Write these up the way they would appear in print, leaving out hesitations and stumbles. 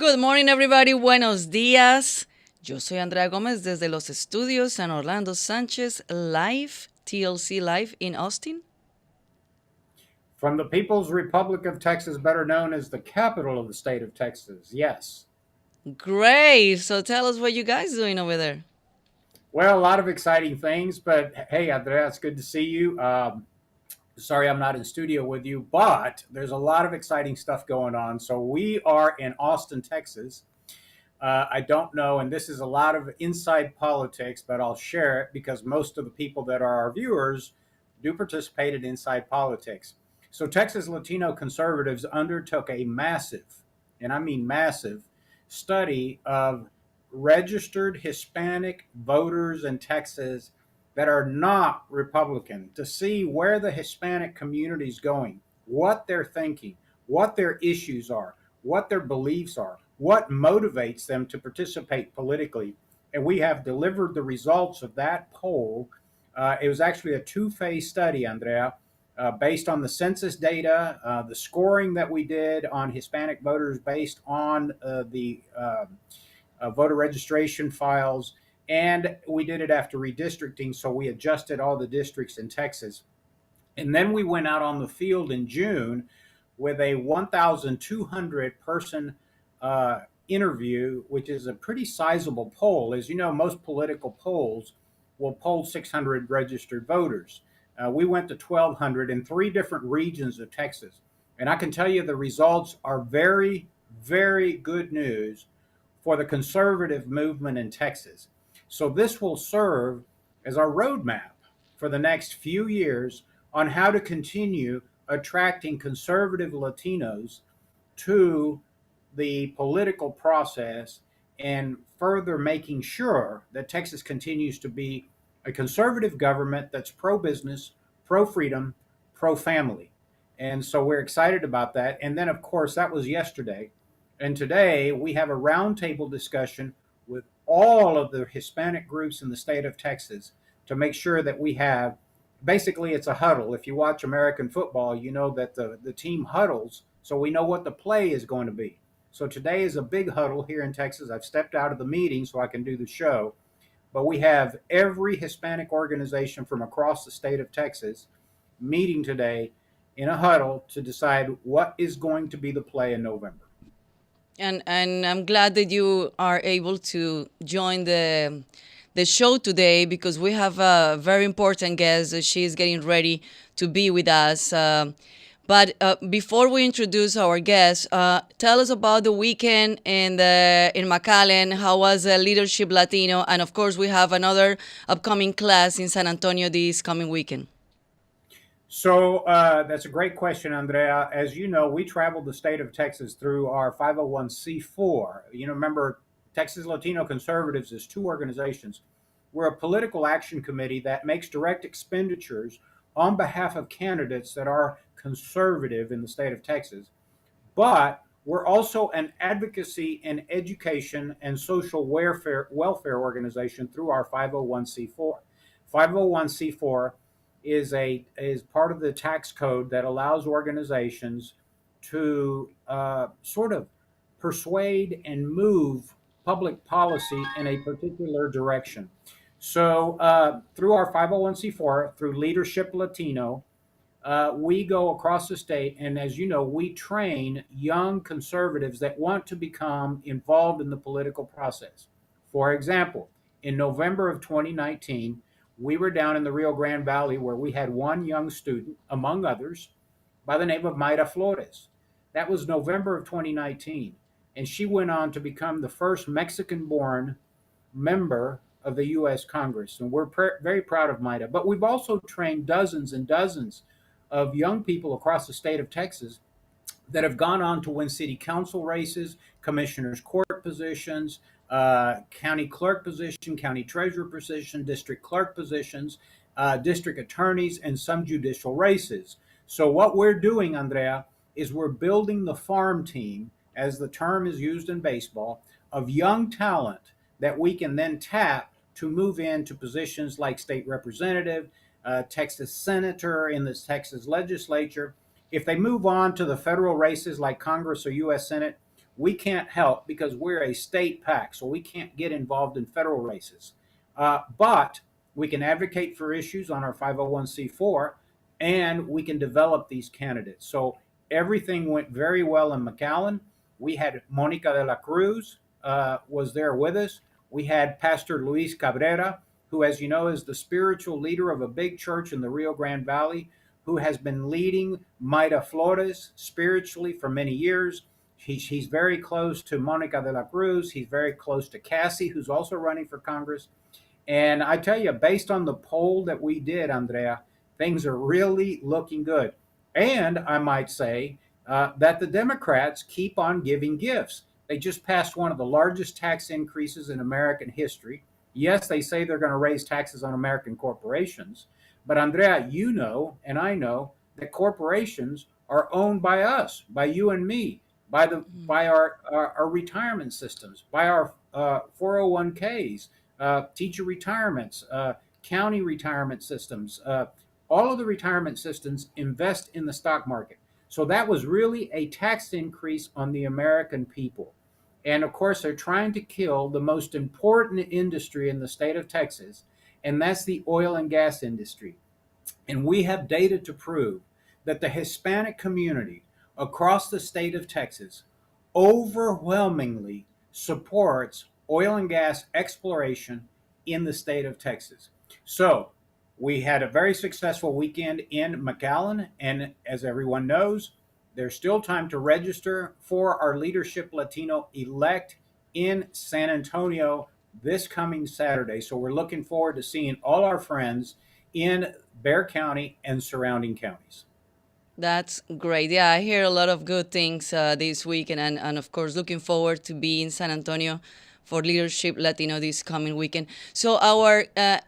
Good morning, everybody. Buenos días. Yo soy Andrea Gómez desde los estudios San Orlando Sánchez Live, TLC Live in Austin. From the People's Republic of Texas, better known as the capital of the state of Texas. Yes. Great. So tell us what you guys doing over there. Well, a lot of exciting things, but hey, Andrea, it's good to see you. Sorry I'm not in studio with you, but there's a lot of exciting stuff going on. So we are in Austin, Texas. I don't know, and this is a lot of inside politics, but I'll share it because most of the people that are our viewers do participate in inside politics. So Texas Latino conservatives undertook a massive, and I mean massive, study of registered Hispanic voters in Texas that are not Republican to see where the Hispanic community is going, what they're thinking, what their issues are, what their beliefs are, what motivates them to participate politically. And we have delivered the results of that poll. It was actually a two-phase study, Andrea, based on the census data, the scoring that we did on Hispanic voters based on the voter registration files, and we did it after redistricting. So we adjusted all the districts in Texas. And then we went out on the field in June with a 1,200 person interview, which is a pretty sizable poll. As you know, most political polls will poll 600 registered voters. We went to 1,200 in three different regions of Texas. And I can tell you the results are very, very good news for the conservative movement in Texas. So this will serve as our roadmap for the next few years on how to continue attracting conservative Latinos to the political process and further making sure that Texas continues to be a conservative government that's pro business, pro freedom, pro family. And so we're excited about that. And then, of course, that was yesterday. And today we have a roundtable discussion with all of the Hispanic groups in the state of Texas to make sure that we have basically it's a huddle. If you watch American football, you know that the team huddles so we know what the play is going to be. So today is a big huddle here in Texas. I've stepped out of the meeting so I can do the show. But we have every Hispanic organization from across the state of Texas meeting today in a huddle to decide what is going to be the play in November. And I'm glad that you are able to join the show today because we have a very important guest. She's getting ready to be with us. But before we introduce our guest, tell us about the weekend in McAllen. How was Leadership Latino? And of course, we have another upcoming class in San Antonio this coming weekend. So that's a great question, Andrea. As you know, we traveled the state of Texas through our 501c4. Remember, Texas Latino Conservatives is two organizations. We're a political action committee that makes direct expenditures on behalf of candidates that are conservative in the state of Texas. But we're also an advocacy and education and social welfare organization through our 501c4. 501c4 is part of the tax code that allows organizations to sort of persuade and move public policy in a particular direction. So through our 501c4, through Leadership Latino, we go across the state, and as you know, we train young conservatives that want to become involved in the political process. For example, in November of 2019, we were down in the Rio Grande Valley where we had one young student, among others, by the name of Mayra Flores. That was November of 2019. And she went on to become the first Mexican born member of the U.S. Congress. And we're very proud of Mayra. But we've also trained dozens and dozens of young people across the state of Texas that have gone on to win city council races, commissioners' court positions, county clerk position, county treasurer position, district clerk positions, district attorneys, and some judicial races. So what we're doing, Andrea, is we're building the farm team, as the term is used in baseball, of young talent that we can then tap to move into positions like state representative, Texas senator in the Texas legislature. If they move on to the federal races like Congress or U.S. Senate, we can't help because we're a state PAC, so we can't get involved in federal races. But we can advocate for issues on our 501c4, and we can develop these candidates. So everything went very well in McAllen. We had Monica de la Cruz was there with us. We had Pastor Luis Cabrera, who, as you know, is the spiritual leader of a big church in the Rio Grande Valley, who has been leading Mayra Flores spiritually for many years. He's very close to Monica de la Cruz. He's very close to Cassie, who's also running for Congress. And I tell you, based on the poll that we did, Andrea, things are really looking good. And I might say that the Democrats keep on giving gifts. They just passed one of the largest tax increases in American history. Yes, they say they're going to raise taxes on American corporations. But Andrea, you know, and I know that corporations are owned by us, by you and me, by our retirement systems, by our 401ks, teacher retirements, county retirement systems. All of the retirement systems invest in the stock market. So that was really a tax increase on the American people. And of course, they're trying to kill the most important industry in the state of Texas, and that's the oil and gas industry. And we have data to prove that the Hispanic community across the state of Texas overwhelmingly supports oil and gas exploration in the state of Texas. So we had a very successful weekend in McAllen. And as everyone knows, there's still time to register for our Leadership Latino elect in San Antonio this coming Saturday. So we're looking forward to seeing all our friends in Bexar County and surrounding counties. That's great. Yeah, I hear a lot of good things this week, and of course, looking forward to be in San Antonio for Leadership Latino this coming weekend. So, our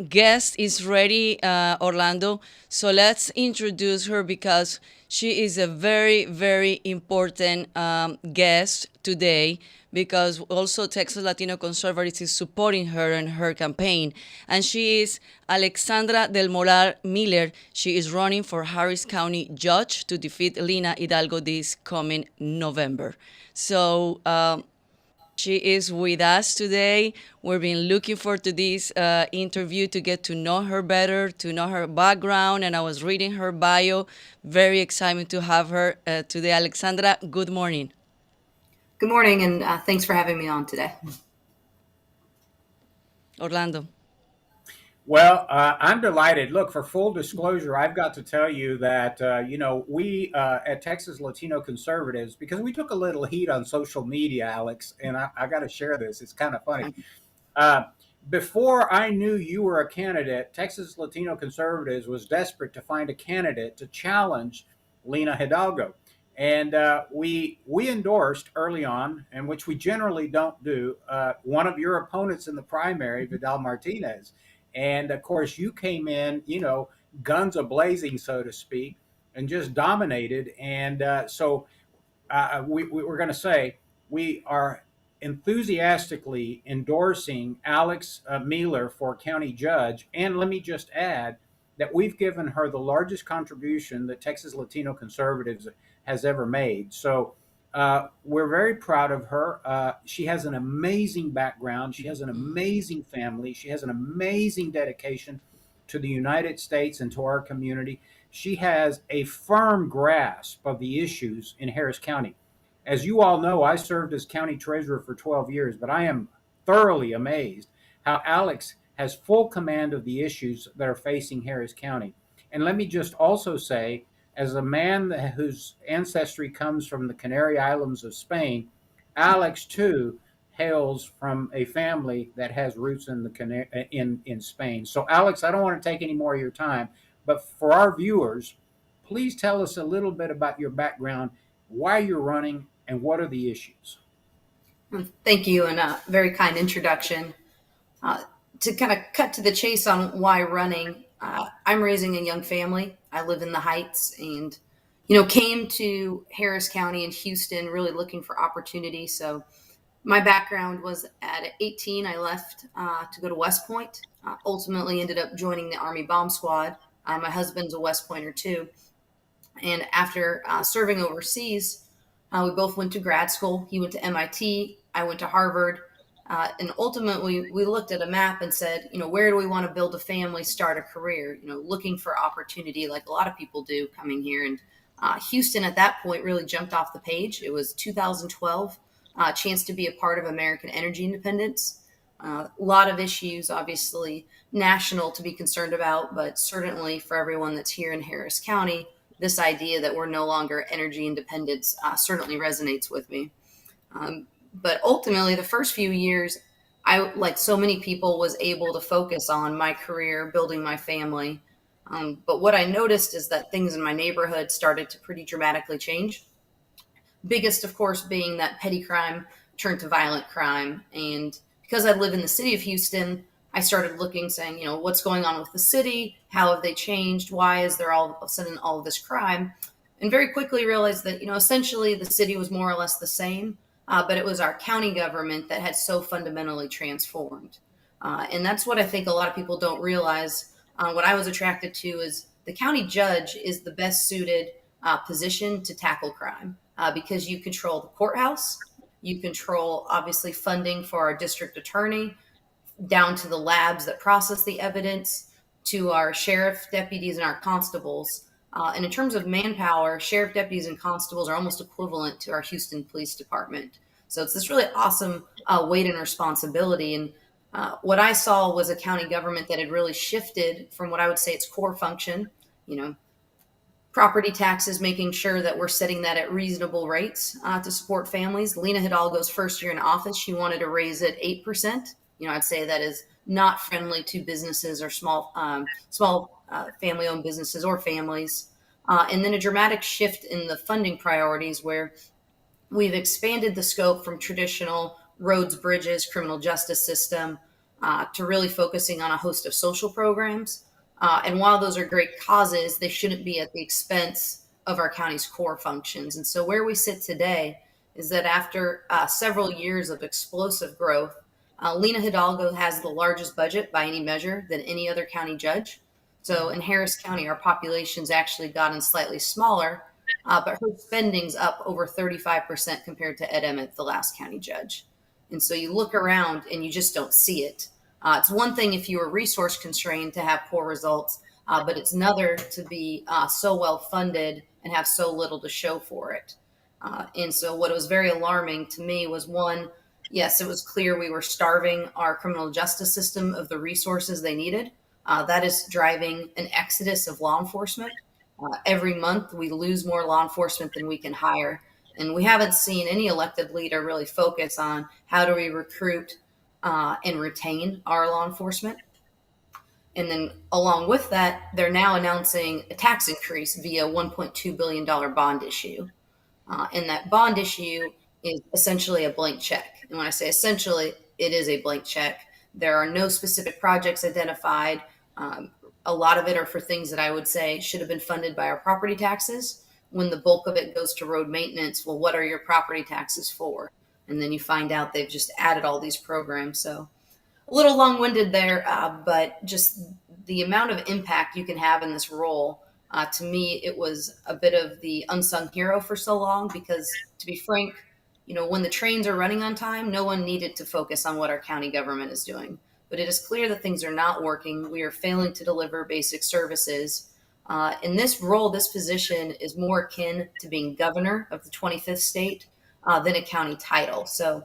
guest is ready, Orlando. So, let's introduce her because she is a very, very important guest today because also Texas Latino Conservatives is supporting her in her campaign. And she is Alexandra del Moral Miller. She is running for Harris County Judge to defeat Lina Hidalgo this coming November. So she is with us today. We've been looking forward to this interview to get to know her better, to know her background, and I was reading her bio. Very excited to have her today. Alexandra, good morning. Good morning, and thanks for having me on today. Orlando. Well, I'm delighted. Look, for full disclosure, I've got to tell you that, we at Texas Latino Conservatives, because we took a little heat on social media, Alex, and I got to share this. It's kind of funny. Uh, Before I knew you were a candidate, Texas Latino Conservatives was desperate to find a candidate to challenge Lina Hidalgo. And we endorsed early on, and which we generally don't do, one of your opponents in the primary, Vidal Martinez. And of course, you came in, guns a blazing, so to speak, and just dominated. And we're going to say we are enthusiastically endorsing Alex Miller for county judge. And let me just add that we've given her the largest contribution that Texas Latino Conservatives has ever made. So we're very proud of her. She has an amazing background. She has an amazing family. She has an amazing dedication to the United States and to our community. She has a firm grasp of the issues in Harris County. As you all know, I served as county treasurer for 12 years, but I am thoroughly amazed how Alex has full command of the issues that are facing Harris County. And let me just also say, as a man whose ancestry comes from the Canary Islands of Spain, Alex too hails from a family that has roots in in Spain. So, Alex, I don't want to take any more of your time, but for our viewers, please tell us a little bit about your background, why you're running, and what are the issues. Thank you, and a very kind introduction. To kind of cut to the chase on why running, I'm raising a young family. I live in the Heights, and came to Harris County and Houston really looking for opportunity. So my background was at 18, I left to go to West Point. Ultimately, ended up joining the Army Bomb Squad. My husband's a West Pointer too, and after serving overseas, We both went to grad school. He went to MIT. I went to Harvard. And ultimately, we looked at a map and said, where do we want to build a family, start a career, looking for opportunity like a lot of people do coming here. And Houston at that point really jumped off the page. It was 2012, chance to be a part of American energy independence. A lot of issues, obviously, national to be concerned about, but certainly for everyone that's here in Harris County, this idea that we're no longer energy independent certainly resonates with me. But ultimately, the first few years, I, like so many people, was able to focus on my career, building my family. But what I noticed is that things in my neighborhood started to pretty dramatically change. Biggest, of course, being that petty crime turned to violent crime. And because I live in the city of Houston, I started looking, saying, what's going on with the city? How have they changed? Why is there all of a sudden all of this crime? And very quickly realized that, essentially the city was more or less the same, but it was our county government that had so fundamentally transformed. And that's what I think a lot of people don't realize. What I was attracted to is the county judge is the best suited position to tackle crime because you control the courthouse, you control obviously funding for our district attorney, down to the labs that process the evidence, to our sheriff deputies and our constables. And in terms of manpower, sheriff deputies and constables are almost equivalent to our Houston Police Department. So it's this really awesome weight and responsibility. And what I saw was a county government that had really shifted from what I would say its core function, property taxes, making sure that we're setting that at reasonable rates to support families. Lena Hidalgo's first year in office, she wanted to raise it 8%. I'd say that is not friendly to businesses or small family-owned businesses or families. And then a dramatic shift in the funding priorities where we've expanded the scope from traditional roads, bridges, criminal justice system to really focusing on a host of social programs. And while those are great causes, they shouldn't be at the expense of our county's core functions. And so where we sit today is that after several years of explosive growth, Lena Hidalgo has the largest budget by any measure than any other county judge. So in Harris County, our population's actually gotten slightly smaller, but her spending's up over 35% compared to Ed Emmett, the last county judge. And so you look around and you just don't see it. It's one thing if you are resource constrained to have poor results, but it's another to be so well funded and have so little to show for it. And so what was very alarming to me was one, yes, it was clear we were starving our criminal justice system of the resources they needed. That is driving an exodus of law enforcement. Every month we lose more law enforcement than we can hire. And we haven't seen any elected leader really focus on how do we recruit and retain our law enforcement. And then along with that, they're now announcing a tax increase via $1.2 billion bond issue. And that bond issue is essentially a blank check. And when I say essentially, it is a blank check. There are no specific projects identified. A lot of it are for things that I would say should have been funded by our property taxes. When the bulk of it goes to road maintenance, well, what are your property taxes for? And then you find out they've just added all these programs. So a little long-winded there, but just the amount of impact you can have in this role, to me, it was a bit of the unsung hero for so long because, to be frank, when the trains are running on time, no one needed to focus on what our county government is doing. But it is clear that things are not working. We are failing to deliver basic services. In this role, this position is more akin to being governor of the 25th state than a county title. So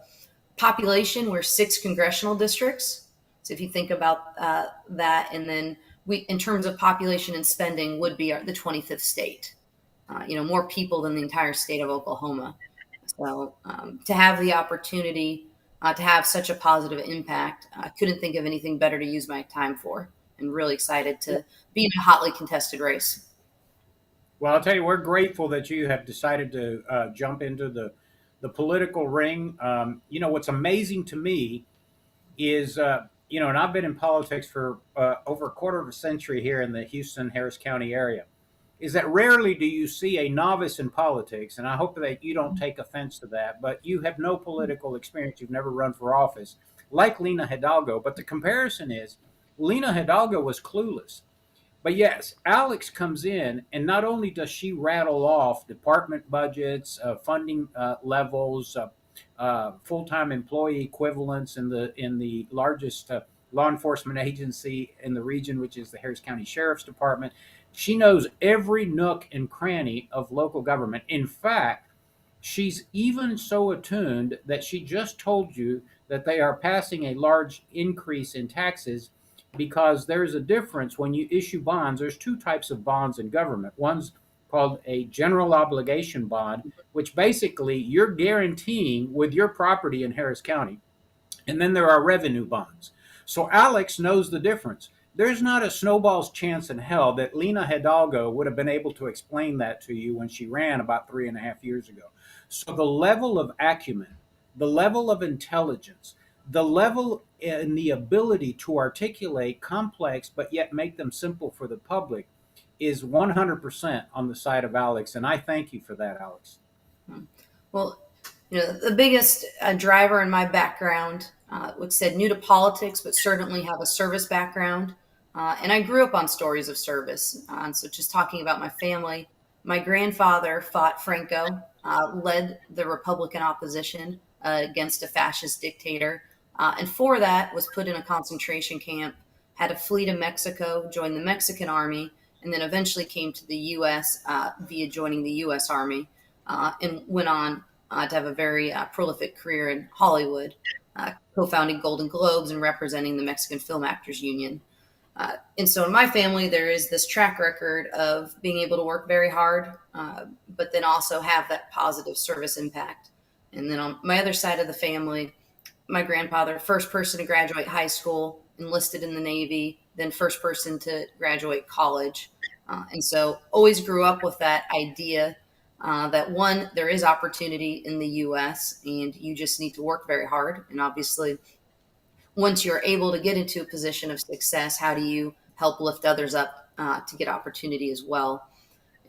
population, we're 6 congressional districts. So if you think about that, and then we, in terms of population and spending, would be the 25th state. More people than the entire state of Oklahoma. So to have the opportunity to have such a positive impact, I couldn't think of anything better to use my time for, and really excited to be in a hotly contested race. Well, I'll tell you, we're grateful that you have decided to jump into the political ring. What's amazing to me is, and I've been in politics for over a quarter of a century here in the Houston, Harris County area, is that rarely do you see a novice in politics, and I hope that you don't take offense to that, but you have no political experience, you've never run for office, like Lena Hidalgo. But the comparison is, Lena Hidalgo was clueless. But yes, Alex comes in, and not only does she rattle off department budgets, funding levels, full-time employee equivalents in the largest law enforcement agency in the region, which is the Harris County Sheriff's Department. She knows every nook and cranny of local government. In fact, she's even so attuned that she just told you that they are passing a large increase in taxes because there's a difference when you issue bonds. There's two types of bonds in government. One's called a general obligation bond, which basically you're guaranteeing with your property in Harris County. And then there are revenue bonds. So Alex knows the difference. There's not a snowball's chance in hell that Lena Hidalgo would have been able to explain that to you when she ran about 3.5 years ago. So the level of acumen, the level of intelligence, the level and the ability to articulate complex but yet make them simple for the public is 100% on the side of Alex. And I thank you for that, Alex. Well, the biggest driver in my background, like said, new to politics, but certainly have a service background. And I grew up on stories of service. And so just talking about my family, my grandfather fought Franco, led the Republican opposition against a fascist dictator. And for that was put in a concentration camp, had to flee to Mexico, joined the Mexican army, and then eventually came to the U.S. Via joining the U.S. Army, and went on to have a very prolific career in Hollywood, co-founding Golden Globes and representing the Mexican Film Actors Union. And so in my family, there is this track record of being able to work very hard, but then also have that positive service impact. And then on my other side of the family, my grandfather, first person to graduate high school, enlisted in the Navy, then first person to graduate college. And so always grew up with that idea that one, there is opportunity in the U.S. and you just need to work very hard. And obviously, once you're able to get into a position of success, how do you help lift others up to get opportunity as well?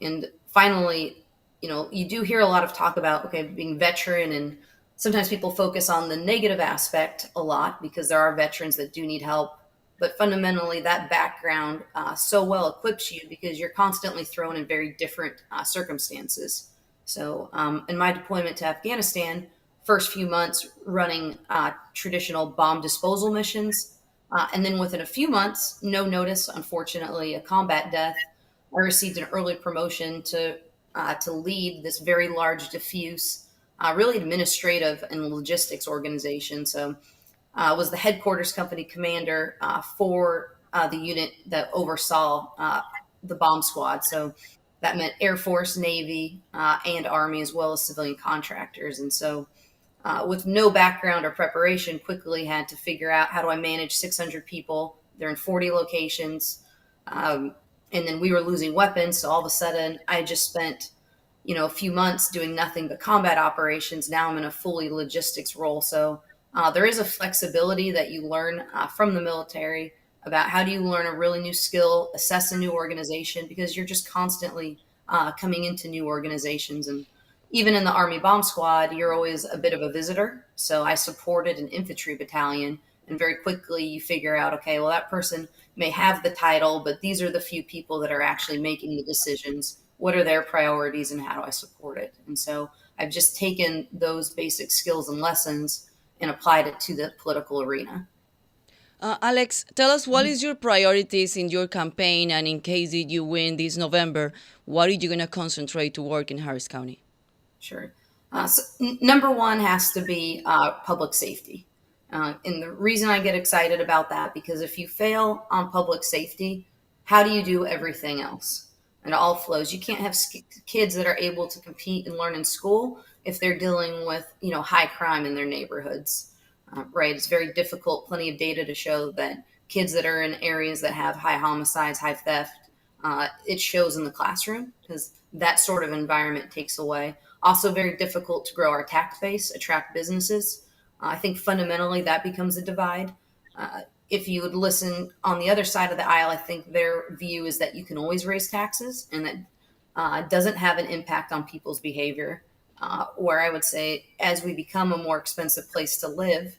And finally, you do hear a lot of talk about, okay, being veteran, and sometimes people focus on the negative aspect a lot because there are veterans that do need help. But fundamentally, that background so well equips you because you're constantly thrown in very different circumstances. So in my deployment to Afghanistan, first few months running traditional bomb disposal missions. And then within a few months, no notice, unfortunately, a combat death, I received an early promotion to lead this very large, diffuse, really administrative and logistics organization. So I was the headquarters company commander for the unit that oversaw the bomb squad. So that meant Air Force, Navy, and Army, as well as civilian contractors. And so with no background or preparation, quickly had to figure out how do I manage 600 people. They're in 40 locations. And then we were losing weapons. So all of a sudden, I just spent, a few months doing nothing but combat operations. Now I'm in a fully logistics role. So there is a flexibility that you learn from the military about how do you learn a really new skill, assess a new organization, because you're just constantly coming into new organizations. And even in the Army Bomb Squad, you're always a bit of a visitor. So I supported an infantry battalion, and very quickly you figure out, okay, well, that person may have the title, but these are the few people that are actually making the decisions. What are their priorities and how do I support it? And so I've just taken those basic skills and lessons and applied it to the political arena. Alex, tell us what is your priorities in your campaign, and in case you win this November, what are you going to concentrate to work in Harris County? Sure. Number one has to be public safety. And the reason I get excited about that, because if you fail on public safety, how do you do everything else? And it all flows. You can't have kids that are able to compete and learn in school if they're dealing with, high crime in their neighborhoods, right? It's very difficult. Plenty of data to show that kids that are in areas that have high homicides, high theft, it shows in the classroom because that sort of environment takes away. Also very difficult to grow our tax base, attract businesses. I think fundamentally that becomes a divide. If you would listen on the other side of the aisle, I think their view is that you can always raise taxes and that doesn't have an impact on people's behavior. Where I would say as we become a more expensive place to live,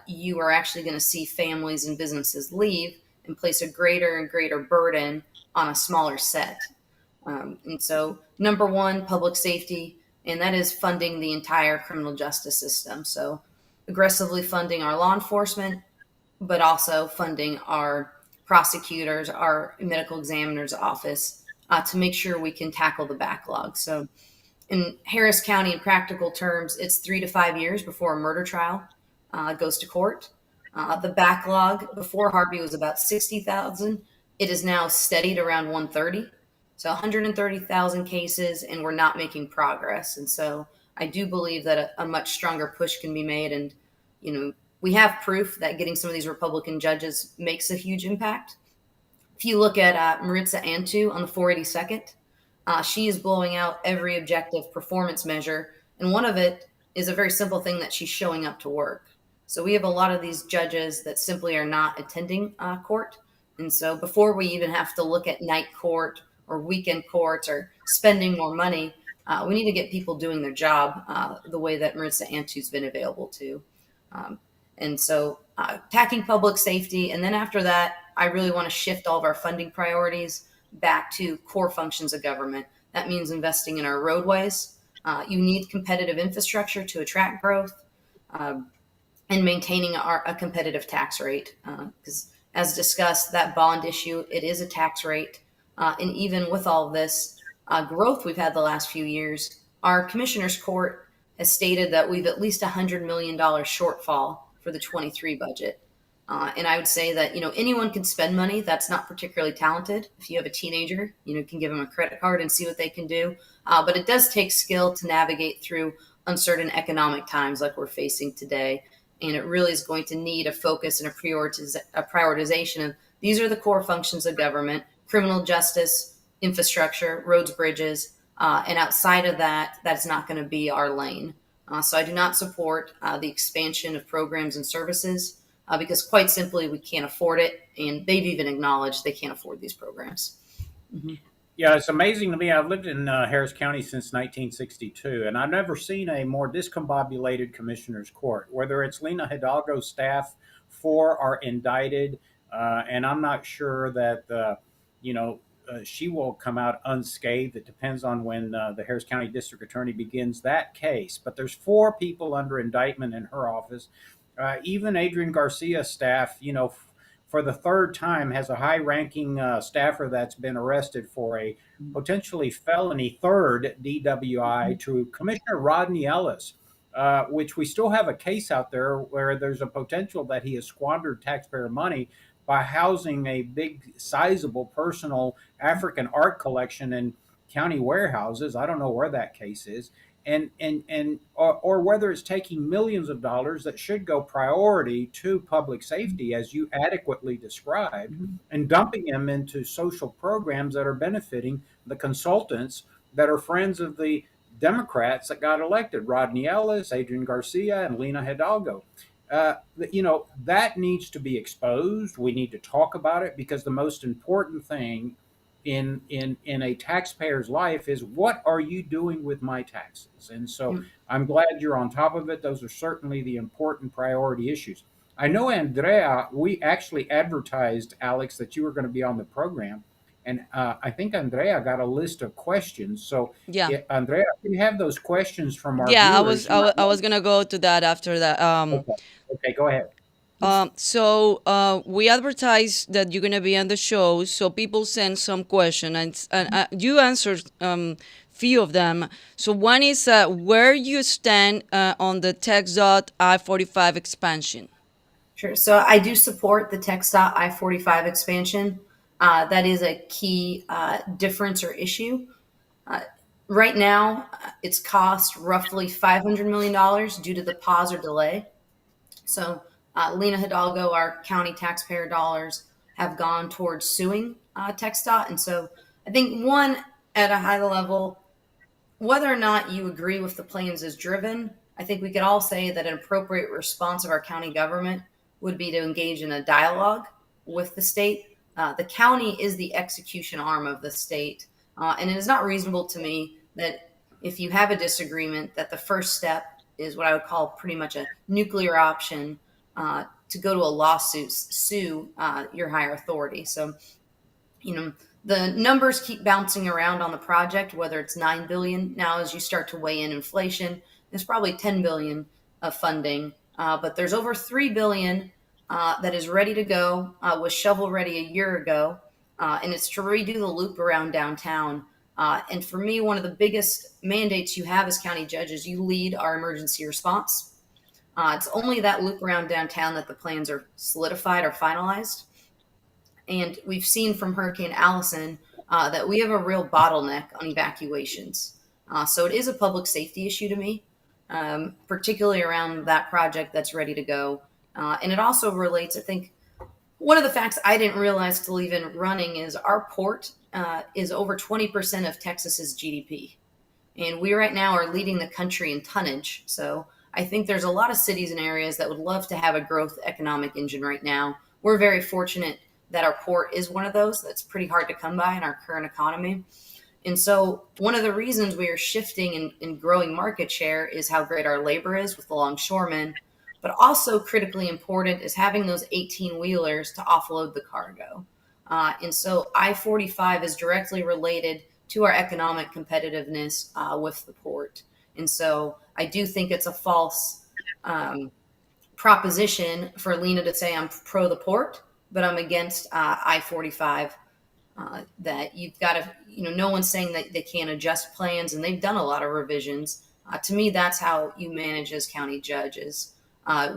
you are actually going to see families and businesses leave and place a greater and greater burden on a smaller set. And so, number one, public safety, and that is funding the entire criminal justice system. So, aggressively funding our law enforcement, but also funding our prosecutors, our medical examiner's office to make sure we can tackle the backlog. So, in Harris County, in practical terms, it's 3 to 5 years before a murder trial goes to court. The backlog before Harvey was about 60,000. It is now steadied around 130. So 130,000 cases, and we're not making progress. And so I do believe that a much stronger push can be made. And, we have proof that getting some of these Republican judges makes a huge impact. If you look at Maritza Antu on the 482nd, she is blowing out every objective performance measure. And one of it is a very simple thing that she's showing up to work. So we have a lot of these judges that simply are not attending court. And so before we even have to look at night court or weekend courts or spending more money, we need to get people doing their job the way that Maritza Antu's been available to. And so attacking public safety. And then after that, I really want to shift all of our funding priorities back to core functions of government. That means investing in our roadways. You need competitive infrastructure to attract growth, and maintaining a competitive tax rate. Because as discussed, that bond issue, it is a tax rate. And even with all of this growth we've had the last few years, our commissioner's court has stated that we've at least $100 million shortfall for the 23 budget. And I would say that, anyone can spend money that's not particularly talented. If you have a teenager, you can give them a credit card and see what they can do. But it does take skill to navigate through uncertain economic times like we're facing today. And it really is going to need a focus and a prioritization of these are the core functions of government: criminal justice, infrastructure, roads, bridges. And outside of that, that's not going to be our lane. So I do not support the expansion of programs and services. Because quite simply, we can't afford it. And they've even acknowledged they can't afford these programs. Mm-hmm. Yeah, it's amazing to me. I've lived in Harris County since 1962, and I've never seen a more discombobulated commissioner's court. Whether it's Lena Hidalgo's staff, four are indicted, and I'm not sure that she will come out unscathed. It depends on when the Harris County District Attorney begins that case. But there's four people under indictment in her office. Even Adrian Garcia's staff, for the third time, has a high-ranking staffer that's been arrested for a potentially felony third DWI to Commissioner Rodney Ellis, which we still have a case out there where there's a potential that he has squandered taxpayer money by housing a big, sizable personal African art collection in county warehouses. I don't know where that case is. Or whether it's taking millions of dollars that should go priority to public safety, as you adequately described, and dumping them into social programs that are benefiting the consultants that are friends of the Democrats that got elected: Rodney Ellis, Adrian Garcia, and Lena Hidalgo. That needs to be exposed. We need to talk about it, because the most important thing in a taxpayer's life is, what are you doing with my taxes? And so I'm glad you're on top of it. Those are certainly the important priority issues. I know, Andrea, we actually advertised, Alex, that you were going to be on the program, and I think Andrea got a list of questions. So Yeah. Andrea, if you have those questions from our Yeah, viewers, you might I was gonna go to that after that. Okay, go ahead. So we advertise that you're gonna be on the show, so people send some question, and you answered few of them. So one is where you stand on the TxDOT I-45 expansion. Sure. So I do support the TxDOT I-45 expansion. That is a key difference or issue. Right now, it's cost roughly $500 million due to the pause or delay. So Lena Hidalgo, our county taxpayer dollars, have gone towards suing TxDOT. And so I think, one, at a high level, whether or not you agree with the plans as driven, I think we could all say that an appropriate response of our county government would be to engage in a dialogue with the state. The county is the execution arm of the state. And it is not reasonable to me that if you have a disagreement, that the first step is what I would call pretty much a nuclear option, to go to a lawsuit, sue your higher authority. So You know, the numbers keep bouncing around on the project, whether it's 9 billion now as you start to weigh in inflation. There's probably 10 billion of funding, but there's over 3 billion that is ready to go, was shovel ready a year ago, and it's to redo the loop around downtown. And for me, one of the biggest mandates you have as county judge is you lead our emergency response. It's only that loop around downtown that the plans are solidified or finalized. And we've seen from Hurricane Allison that we have a real bottleneck on evacuations. So it is a public safety issue to me, particularly around that project that's ready to go. And it also relates, I think, one of the facts I didn't realize till even running is our port is over 20% of Texas's GDP. And we right now are leading the country in tonnage. So I think there's a lot of cities and areas that would love to have a growth economic engine right now. We're very fortunate that our port is one of those that's pretty hard to come by in our current economy. And so one of the reasons we are shifting and growing market share is how great our labor is with the longshoremen, but also critically important is having those 18 wheelers to offload the cargo. And so I-45 is directly related to our economic competitiveness with the port. And so I do think it's a false proposition for Lena to say I'm pro the port, but I'm against I-45. That you've got to, no one's saying that they can't adjust plans, and they've done a lot of revisions. To me, that's how you manage as county judges.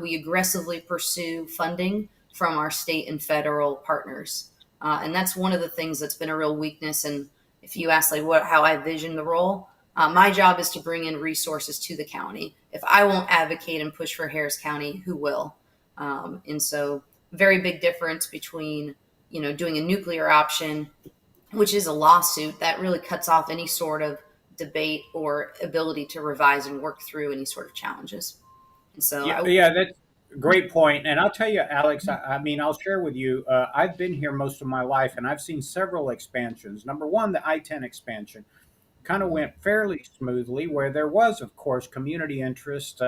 We aggressively pursue funding from our state and federal partners. And that's one of the things that's been a real weakness. And if you ask how I vision the role, my job is to bring in resources to the county. If I won't advocate and push for Harris County, who will? And so very big difference between, doing a nuclear option, which is a lawsuit that really cuts off any sort of debate or ability to revise and work through any sort of challenges. And so, yeah, that's a great point. And I'll tell you, Alex, I mean, I'll share with you, I've been here most of my life and I've seen several expansions. Number one, the I-10 expansion kind of went fairly smoothly, where there was, of course, community interest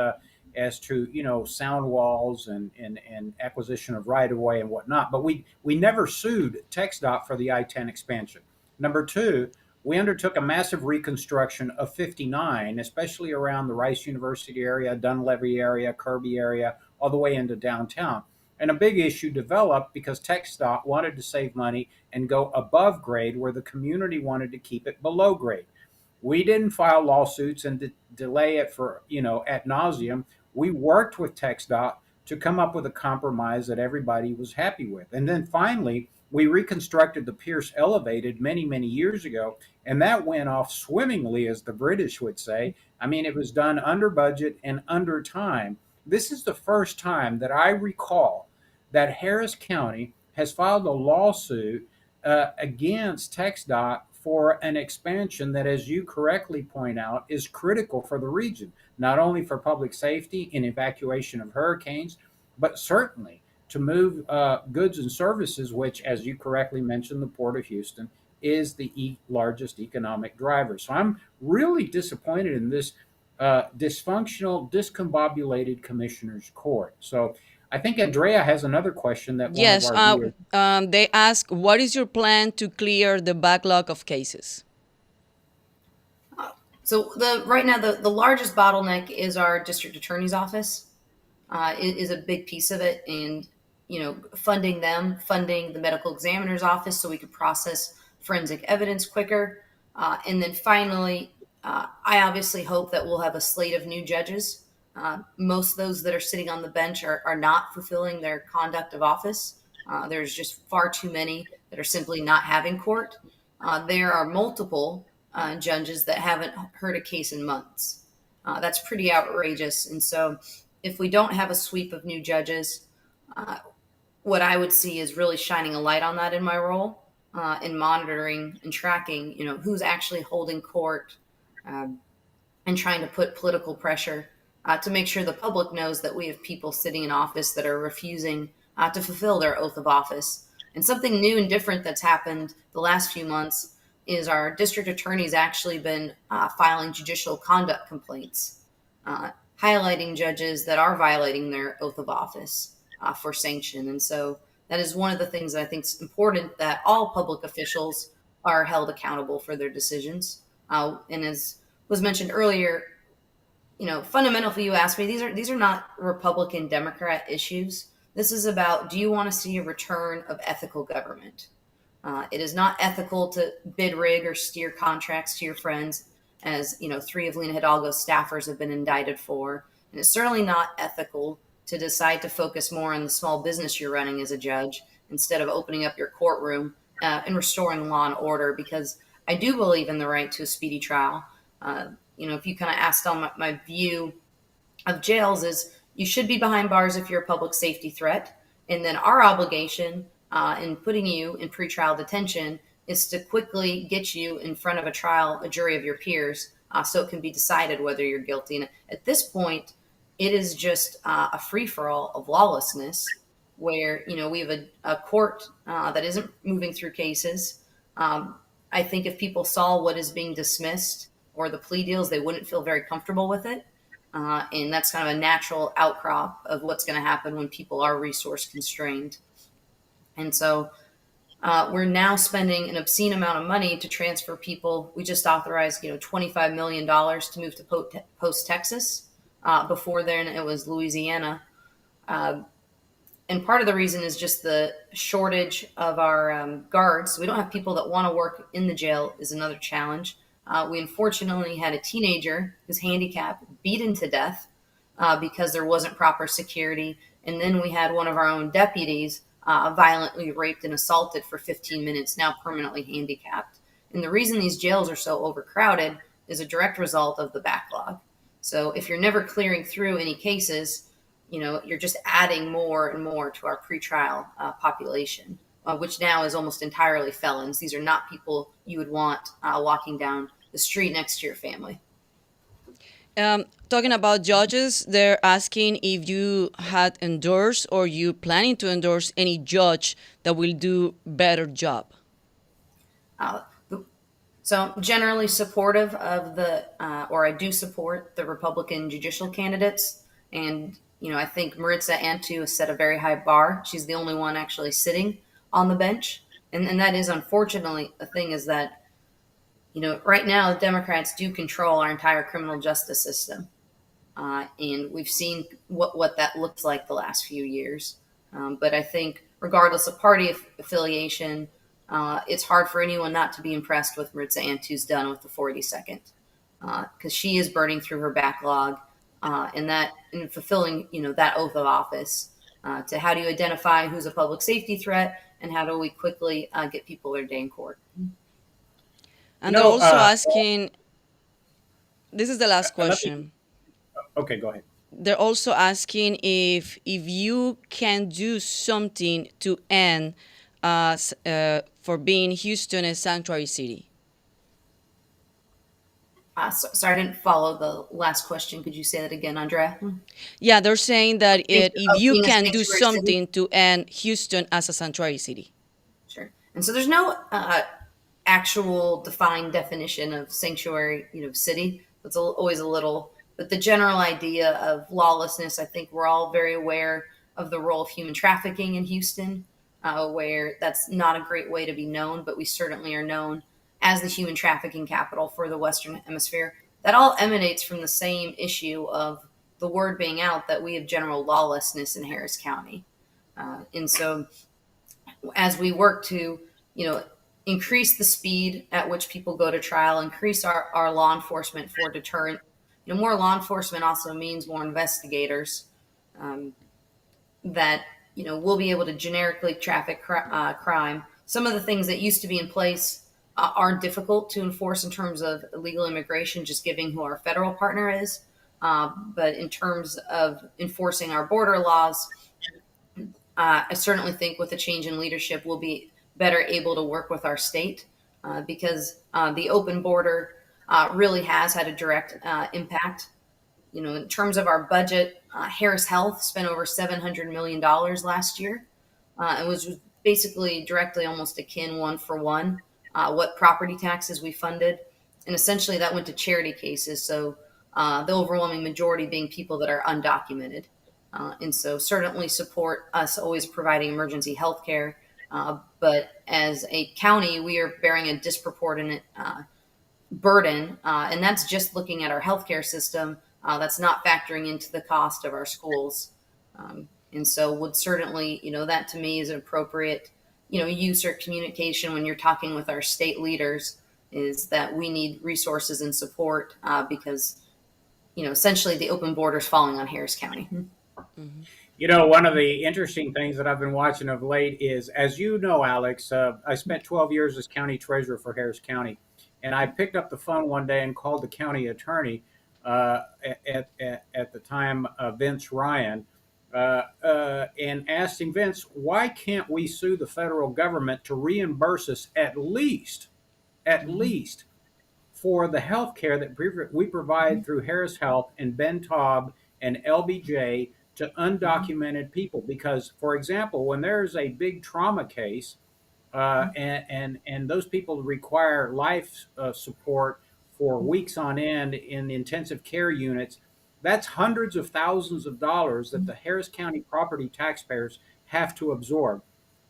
as to sound walls and acquisition of right of way and whatnot. But we never sued TxDOT for the I-10 expansion. Number two, we undertook a massive reconstruction of 59, especially around the Rice University area, Dunleavy area, Kirby area, all the way into downtown. And a big issue developed because TxDOT wanted to save money and go above grade where the community wanted to keep it below grade. We didn't file lawsuits and delay it for, ad nauseum. We worked with TxDOT to come up with a compromise that everybody was happy with. And then finally, we reconstructed the Pierce Elevated many, many years ago, and that went off swimmingly, as the British would say. I mean, it was done under budget and under time. This is the first time that I recall that Harris County has filed a lawsuit against TxDOT for an expansion that, as you correctly point out, is critical for the region, not only for public safety and evacuation of hurricanes, but certainly to move goods and services, which, as you correctly mentioned, the Port of Houston is the largest economic driver. So I'm really disappointed in this dysfunctional, discombobulated commissioner's court. So I think Andrea has another question that one of Yes, our viewers. they ask, what is your plan to clear the backlog of cases? So right now the largest bottleneck is our district attorney's office. Is a big piece of it, and funding the medical examiner's office so we could process forensic evidence quicker. And then finally, I obviously hope that we'll have a slate of new judges. Most of those that are sitting on the bench are not fulfilling their conduct of office. There's just far too many that are simply not having court. There are multiple judges that haven't heard a case in months. That's pretty outrageous. And so if we don't have a sweep of new judges, what I would see is really shining a light on that in my role, and monitoring and tracking, who's actually holding court, and trying to put political pressure to make sure the public knows that we have people sitting in office that are refusing to fulfill their oath of office. And something new and different that's happened the last few months is our district attorney's actually been filing judicial conduct complaints, highlighting judges that are violating their oath of office for sanction. And so that is one of the things that I think is important, that all public officials are held accountable for their decisions. And as was mentioned earlier, fundamentally, you asked me, these are not Republican Democrat issues. This is about, do you want to see a return of ethical government? It is not ethical to bid rig or steer contracts to your friends, as three of Lena Hidalgo's staffers have been indicted for. And it's certainly not ethical to decide to focus more on the small business you're running as a judge instead of opening up your courtroom and restoring law and order. Because I do believe in the right to a speedy trial. If you kind of asked on my view of jails, is you should be behind bars if you're a public safety threat. And then our obligation in putting you in pretrial detention is to quickly get you in front of a jury of your peers, so it can be decided whether you're guilty. And at this point, it is just a free-for-all of lawlessness where, we have a court that isn't moving through cases. I think if people saw what is being dismissed or the plea deals, they wouldn't feel very comfortable with it. And that's kind of a natural outcrop of what's going to happen when people are resource constrained. And so we're now spending an obscene amount of money to transfer people. We just authorized, $25 million to move to Post Texas. Before then, it was Louisiana. And part of the reason is just the shortage of our guards. We don't have people that want to work in the jail is another challenge. We unfortunately had a teenager who's handicapped beaten to death because there wasn't proper security. And then we had one of our own deputies violently raped and assaulted for 15 minutes, now permanently handicapped. And the reason these jails are so overcrowded is a direct result of the backlog. So if you're never clearing through any cases, you're just adding more and more to our pretrial population, which now is almost entirely felons. These are not people you would want walking down the street next to your family. Talking about judges, they're asking if you had endorsed or you planning to endorse any judge that will do better job. So I'm generally supportive of or I do support the Republican judicial candidates. And, I think Maritza Antu has set a very high bar. She's the only one actually sitting on the bench. And that is, unfortunately, the thing is that, right now, Democrats do control our entire criminal justice system. And we've seen what that looks like the last few years. But I think regardless of party affiliation, it's hard for anyone not to be impressed with Maritza Antu's done with the 42nd, because she is burning through her backlog and fulfilling, that oath of office to how do you identify who's a public safety threat and how do we quickly get people their day in court. And they're also asking, this is the last question. Okay, go ahead. They're also asking if you can do something to end for being Houston a sanctuary city. Sorry, I didn't follow the last question. Could you say that again, Andrea? Yeah, they're saying that if you can do something city to end Houston as a sanctuary city. Sure. And so there's no actual defined definition of sanctuary, city. It's always a little, but the general idea of lawlessness, I think we're all very aware of the role of human trafficking in Houston, where that's not a great way to be known, but we certainly are known as the human trafficking capital for the Western Hemisphere. That all emanates from the same issue of the word being out that we have general lawlessness in Harris County. And so as we work to, increase the speed at which people go to trial, increase our law enforcement for deterrent, more law enforcement also means more investigators that, we'll be able to generically traffic crime. Some of the things that used to be in place are difficult to enforce in terms of illegal immigration, just given who our federal partner is. But in terms of enforcing our border laws, I certainly think with a change in leadership, we'll be better able to work with our state because the open border really has had a direct impact. In terms of our budget, Harris Health spent over $700 million last year. It was basically directly almost akin one for one what property taxes we funded. And essentially that went to charity cases. So the overwhelming majority being people that are undocumented. And so certainly support us always providing emergency health care. But as a county, we are bearing a disproportionate burden, and that's just looking at our healthcare system. That's not factoring into the cost of our schools, and so would certainly, that to me is an appropriate, use or communication when you're talking with our state leaders. Is that we need resources and support because essentially the open borders falling on Harris County. Mhm. One of the interesting things that I've been watching of late is, as you know, Alex, I spent 12 years as county treasurer for Harris County. And I picked up the phone one day and called the county attorney at the time, Vince Ryan, and asked him, Vince, why can't we sue the federal government to reimburse us at least for the health care that we provide through Harris Health and Ben Taub and LBJ to undocumented people? Because, for example, when there's a big trauma case, and those people require life support for weeks on end in intensive care units, that's hundreds of thousands of dollars that the Harris County property taxpayers have to absorb.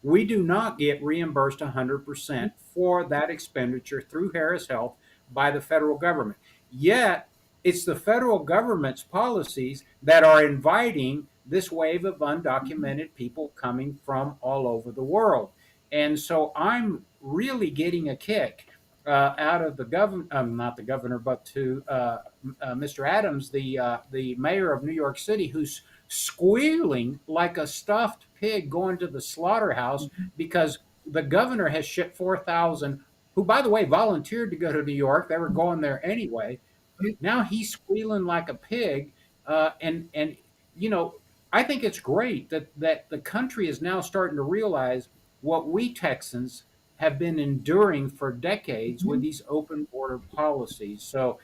We do not get reimbursed 100% for that expenditure through Harris Health by the federal government. Yet, it's the federal government's policies that are inviting this wave of undocumented people coming from all over the world. And so I'm really getting a kick out of the governor, not the governor, but to Mr. Adams, the mayor of New York City, who's squealing like a stuffed pig going to the slaughterhouse because the governor has shipped 4,000, who, by the way, volunteered to go to New York. They were going there anyway. Now he's squealing like a pig, and you know, I think it's great that the country is now starting to realize what we Texans have been enduring for decades with these open border policies. So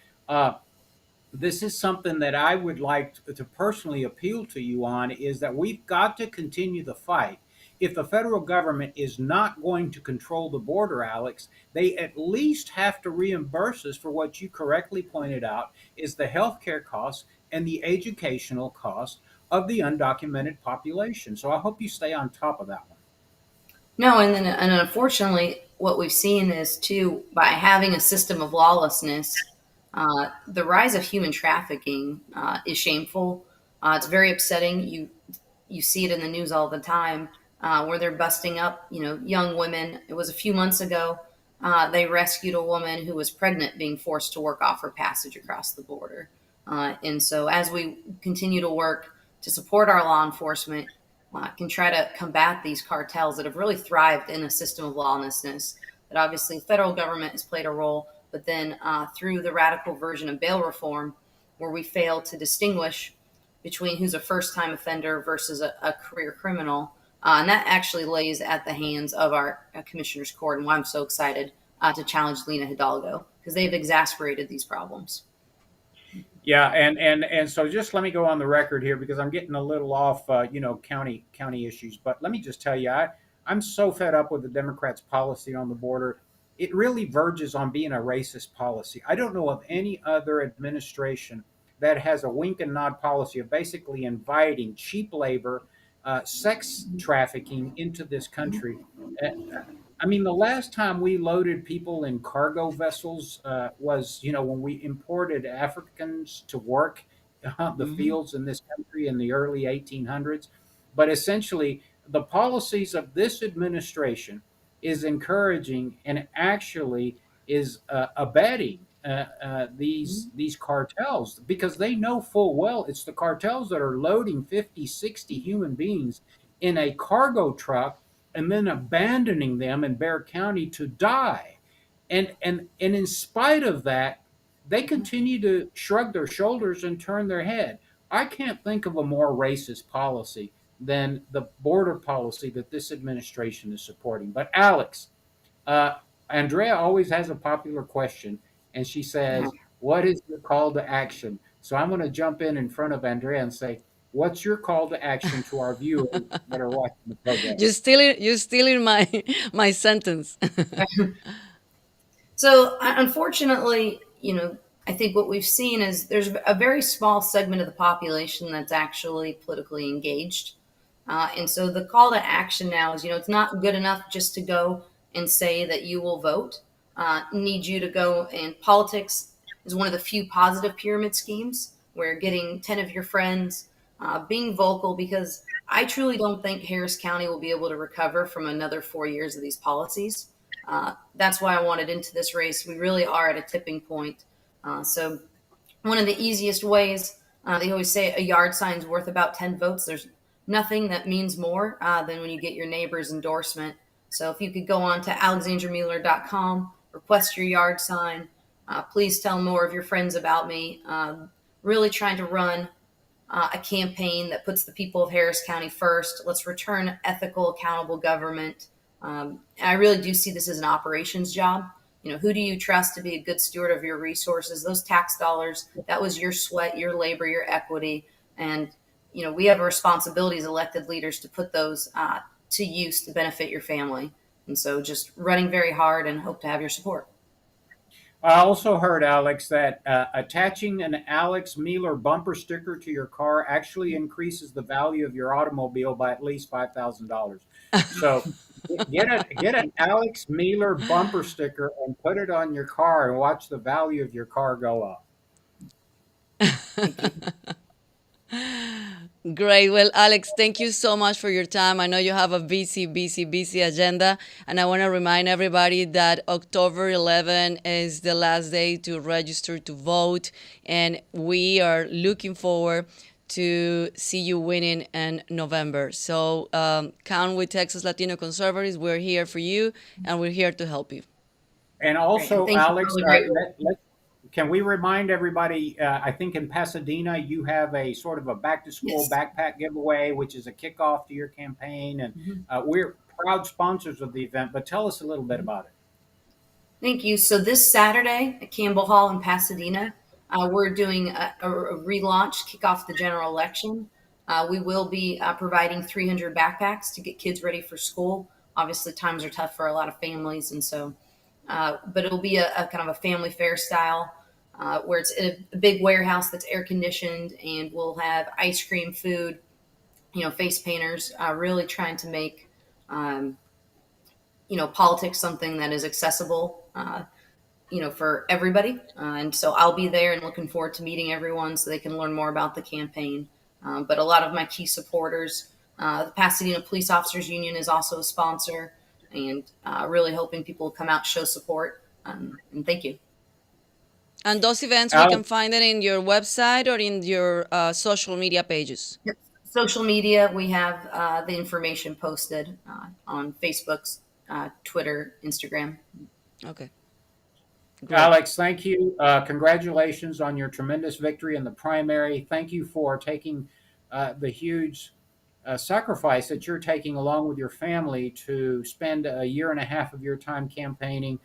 this is something that I would like to personally appeal to you on, is that we've got to continue the fight. If the federal government is not going to control the border, Alex, they at least have to reimburse us for what you correctly pointed out is the healthcare costs and the educational costs of the undocumented population. So I hope you stay on top of that one. No, and unfortunately, what we've seen is too, by having a system of lawlessness, the rise of human trafficking is shameful. It's very upsetting. You see it in the news all the time, where they're busting up, young women. It was a few months ago. They rescued a woman who was pregnant, being forced to work off her passage across the border. And so, as we continue to work to support our law enforcement, can try to combat these cartels that have really thrived in a system of lawlessness. That obviously the federal government has played a role, but then through the radical version of bail reform, where we fail to distinguish between who's a first-time offender versus a career criminal, and that actually lays at the hands of our commissioner's court, and why I'm so excited to challenge Lena Hidalgo, because they've exasperated these problems. Yeah, and so just let me go on the record here because I'm getting a little off, county issues. But let me just tell you, I'm so fed up with the Democrats' policy on the border. It really verges on being a racist policy. I don't know of any other administration that has a wink and nod policy of basically inviting cheap labor, sex trafficking into this country. Uh, I mean, the last time we loaded people in cargo vessels was, when we imported Africans to work the Mhm. fields in this country in the early 1800s. But essentially, the policies of this administration is encouraging and actually is abetting these cartels, because they know full well it's the cartels that are loading 50, 60 human beings in a cargo truck and then abandoning them in Bexar County to die. And in spite of that, they continue to shrug their shoulders and turn their head. I can't think of a more racist policy than the border policy that this administration is supporting. But Alex, uh, Andrea always has a popular question, and she says, "What is your call to action?" So I'm going to jump in front of Andrea and say, "What's your call to action to our viewers that are watching the program?" You're stealing my my sentence. So unfortunately, I think what we've seen is there's a very small segment of the population that's actually politically engaged. And so the call to action now is, it's not good enough just to go and say that you will vote. Need you to go, and politics is one of the few positive pyramid schemes where getting 10 of your friends, being vocal, because I truly don't think Harris County will be able to recover from another 4 years of these policies. That's why I wanted into this race. We really are at a tipping point. So one of the easiest ways, they always say a yard sign's worth about 10 votes. There's nothing that means more than when you get your neighbor's endorsement. So if you could go on to alexandramueller.com, request your yard sign, please tell more of your friends about me. Really trying to run a campaign that puts the people of Harris County first. Let's return ethical, accountable government. And I really do see this as an operations job. Who do you trust to be a good steward of your resources? Those tax dollars, that was your sweat, your labor, your equity. And, we have a responsibility as elected leaders to put those to use to benefit your family. And so just running very hard and hope to have your support. I also heard, Alex, that attaching an Alex Mueller bumper sticker to your car actually increases the value of your automobile by at least $5,000. So get an Alex Mueller bumper sticker and put it on your car and watch the value of your car go up. Great. Well, Alex, thank you so much for your time. I know you have a busy, busy, busy agenda. And I want to remind everybody that October 11 is the last day to register to vote. And we are looking forward to see you winning in November. So count with Texas Latino Conservatives. We're here for you, and we're here to help you. And also, Thank Alex, you. can we remind everybody, I think in Pasadena, you have a sort of a back to school backpack giveaway, which is a kickoff to your campaign. And we're proud sponsors of the event, but tell us a little bit about it. Thank you. So this Saturday at Campbell Hall in Pasadena, we're doing a relaunch, kick off the general election. We will be providing 300 backpacks to get kids ready for school. Obviously, times are tough for a lot of families, and so, but it'll be a kind of a family fair style where it's in a big warehouse that's air conditioned, and we'll have ice cream, food, face painters, really trying to make, politics something that is accessible, for everybody. And so I'll be there and looking forward to meeting everyone so they can learn more about the campaign. But a lot of my key supporters, the Pasadena Police Officers Union is also a sponsor, and really hoping people will come out, show support. And thank you. And those events, we can find it in your website or in your social media pages. Yep. Social media, we have the information posted on Facebook, Twitter, Instagram. Okay. Great. Alex, thank you. Congratulations on your tremendous victory in the primary. Thank you for taking the huge sacrifice that you're taking along with your family to spend a year and a half of your time campaigning.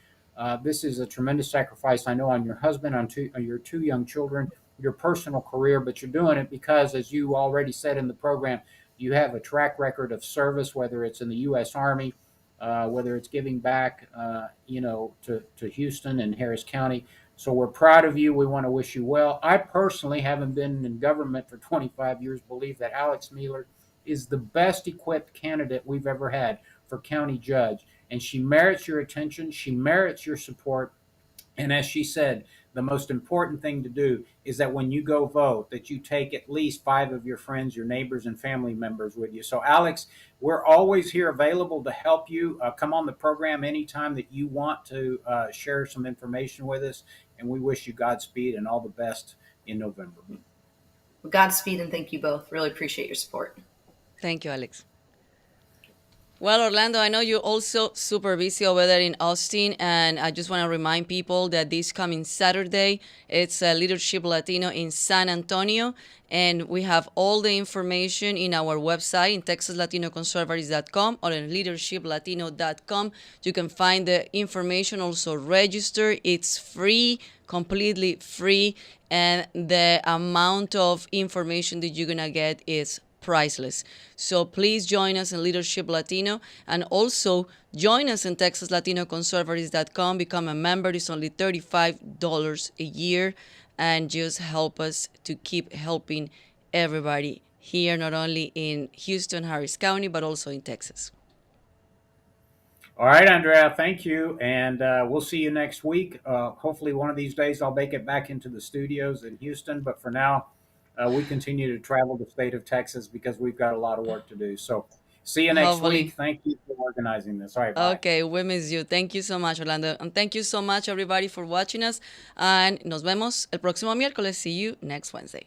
This is a tremendous sacrifice, I know, on your husband, on your two young children, your personal career, but you're doing it because, as you already said in the program, you have a track record of service, whether it's in the U.S. Army, whether it's giving back, to Houston and Harris County. So we're proud of you. We want to wish you well. I personally, having been in government for 25 years, believe that Alex Mueller is the best equipped candidate we've ever had for county judge. And she merits your attention. She merits your support. And as she said, the most important thing to do is that when you go vote, that you take at least 5 of your friends, your neighbors, and family members with you. So, Alex, we're always here available to help you. Come on the program anytime that you want to share some information with us. And we wish you Godspeed and all the best in November. Godspeed, and thank you both. Really appreciate your support. Thank you, Alex. Well, Orlando, I know you're also super busy over there in Austin, and I just want to remind people that this coming Saturday, it's Leadership Latino in San Antonio, and we have all the information in our website, in texaslatinoconservatives.com or in leadershiplatino.com. You can find the information, also register. It's free, completely free, and the amount of information that you're going to get is priceless. So please join us in Leadership Latino, and also join us in TexasLatinoConservatives.com. Become a member. It's only $35 a year, and just help us to keep helping everybody here, not only in Houston, Harris County, but also in Texas. All right, Andrea, thank you. And we'll see you next week. Hopefully, one of these days I'll make it back into the studios in Houston. But for now, we continue to travel the state of Texas because we've got a lot of work to do. So, see you next week. Hopefully. Thank you for organizing this. All right, bye. Okay, we miss you. Thank you so much, Orlando. And thank you so much, everybody, for watching us. And nos vemos el próximo miércoles. See you next Wednesday.